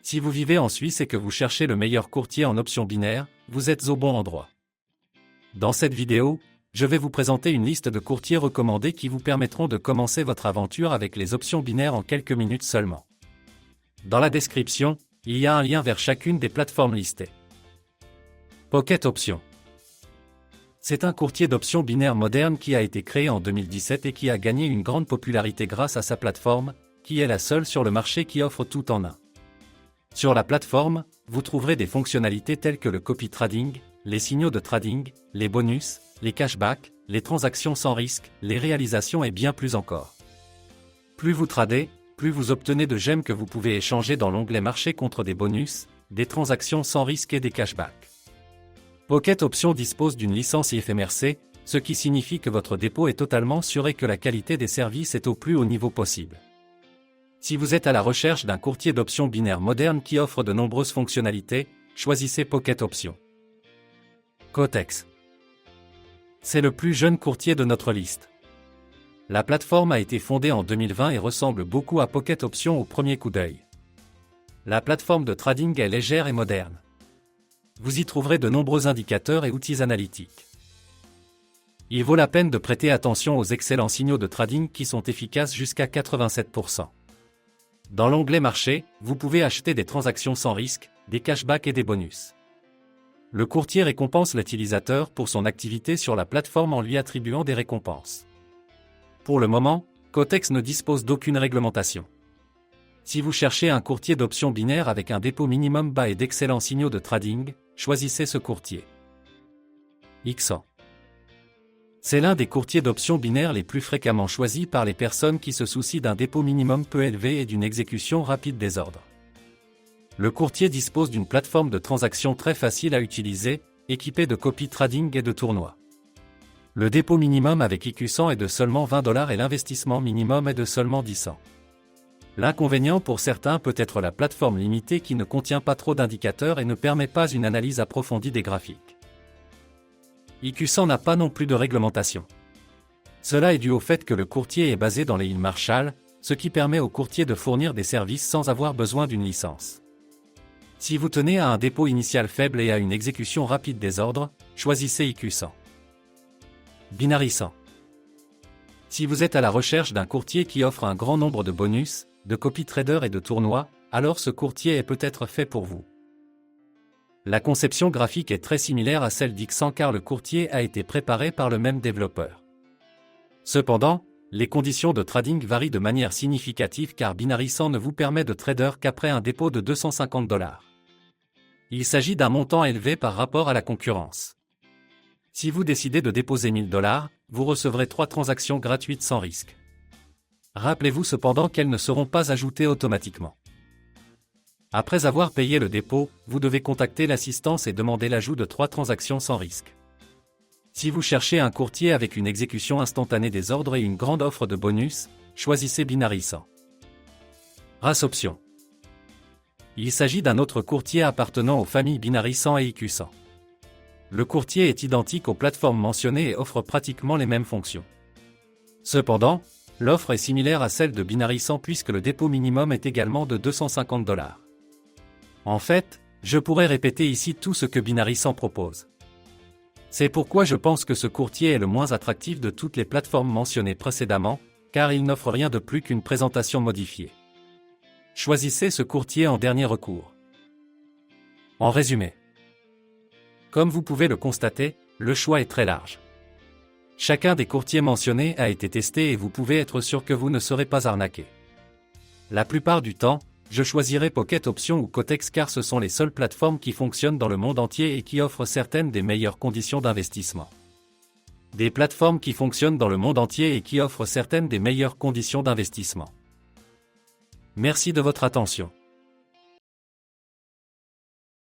Si vous vivez en Suisse et que vous cherchez le meilleur courtier en options binaires, vous êtes au bon endroit. Dans cette vidéo, je vais vous présenter une liste de courtiers recommandés qui vous permettront de commencer votre aventure avec les options binaires en quelques minutes seulement. Dans la description, il y a un lien vers chacune des plateformes listées. Pocket Options. C'est un courtier d'options binaires moderne qui a été créé en 2017 et qui a gagné une grande popularité grâce à sa plateforme, qui est la seule sur le marché qui offre tout en un. Sur la plateforme, vous trouverez des fonctionnalités telles que le copy trading, les signaux de trading, les bonus, les cashbacks, les transactions sans risque, les réalisations et bien plus encore. Plus vous tradez, plus vous obtenez de gemmes que vous pouvez échanger dans l'onglet marché contre des bonus, des transactions sans risque et des cashbacks. Pocket Options dispose d'une licence IFMRC, ce qui signifie que votre dépôt est totalement sûr et que la qualité des services est au plus haut niveau possible. Si vous êtes à la recherche d'un courtier d'options binaires moderne qui offre de nombreuses fonctionnalités, choisissez Pocket Options. Cotex. C'est le plus jeune courtier de notre liste. La plateforme a été fondée en 2020 et ressemble beaucoup à Pocket Options au premier coup d'œil. La plateforme de trading est légère et moderne. Vous y trouverez de nombreux indicateurs et outils analytiques. Il vaut la peine de prêter attention aux excellents signaux de trading qui sont efficaces jusqu'à 87%. Dans l'onglet marché, vous pouvez acheter des transactions sans risque, des cashbacks et des bonus. Le courtier récompense l'utilisateur pour son activité sur la plateforme en lui attribuant des récompenses. Pour le moment, Cotex ne dispose d'aucune réglementation. Si vous cherchez un courtier d'options binaires avec un dépôt minimum bas et d'excellents signaux de trading, choisissez ce courtier. XAnt. C'est l'un des courtiers d'options binaires les plus fréquemment choisis par les personnes qui se soucient d'un dépôt minimum peu élevé et d'une exécution rapide des ordres. Le courtier dispose d'une plateforme de transaction très facile à utiliser, équipée de copy trading et de tournois. Le dépôt minimum avec XAnt est de seulement $20 et l'investissement minimum est de seulement $10. L'inconvénient pour certains peut être la plateforme limitée qui ne contient pas trop d'indicateurs et ne permet pas une analyse approfondie des graphiques. XAnt n'a pas non plus de réglementation. Cela est dû au fait que le courtier est basé dans les îles Marshall, ce qui permet au courtier de fournir des services sans avoir besoin d'une licence. Si vous tenez à un dépôt initial faible et à une exécution rapide des ordres, choisissez XAnt. Binaricent. Si vous êtes à la recherche d'un courtier qui offre un grand nombre de bonus, de copy trader et de tournois, alors ce courtier est peut-être fait pour vous. La conception graphique est très similaire à celle d'XAnt car le courtier a été préparé par le même développeur. Cependant, les conditions de trading varient de manière significative car Binaricent ne vous permet de trader qu'après un dépôt de $250. Il s'agit d'un montant élevé par rapport à la concurrence. Si vous décidez de déposer $1000, vous recevrez 3 transactions gratuites sans risque. Rappelez-vous cependant qu'elles ne seront pas ajoutées automatiquement. Après avoir payé le dépôt, vous devez contacter l'assistance et demander l'ajout de 3 transactions sans risque. Si vous cherchez un courtier avec une exécution instantanée des ordres et une grande offre de bonus, choisissez Binaricent. Race Options. Il s'agit d'un autre courtier appartenant aux familles Binaricent et XAnt. Le courtier est identique aux plateformes mentionnées et offre pratiquement les mêmes fonctions. Cependant, l'offre est similaire à celle de Binaricent puisque le dépôt minimum est également de $250. En fait, je pourrais répéter ici tout ce que Binaricent propose. C'est pourquoi je pense que ce courtier est le moins attractif de toutes les plateformes mentionnées précédemment, car il n'offre rien de plus qu'une présentation modifiée. Choisissez ce courtier en dernier recours. En résumé, comme vous pouvez le constater, le choix est très large. Chacun des courtiers mentionnés a été testé et vous pouvez être sûr que vous ne serez pas arnaqué. La plupart du temps, je choisirai Pocket Options ou Cotex car ce sont les seules plateformes qui fonctionnent dans le monde entier et qui offrent certaines des meilleures conditions d'investissement. Des plateformes qui fonctionnent dans le monde entier et qui offrent certaines des meilleures conditions d'investissement. Merci de votre attention.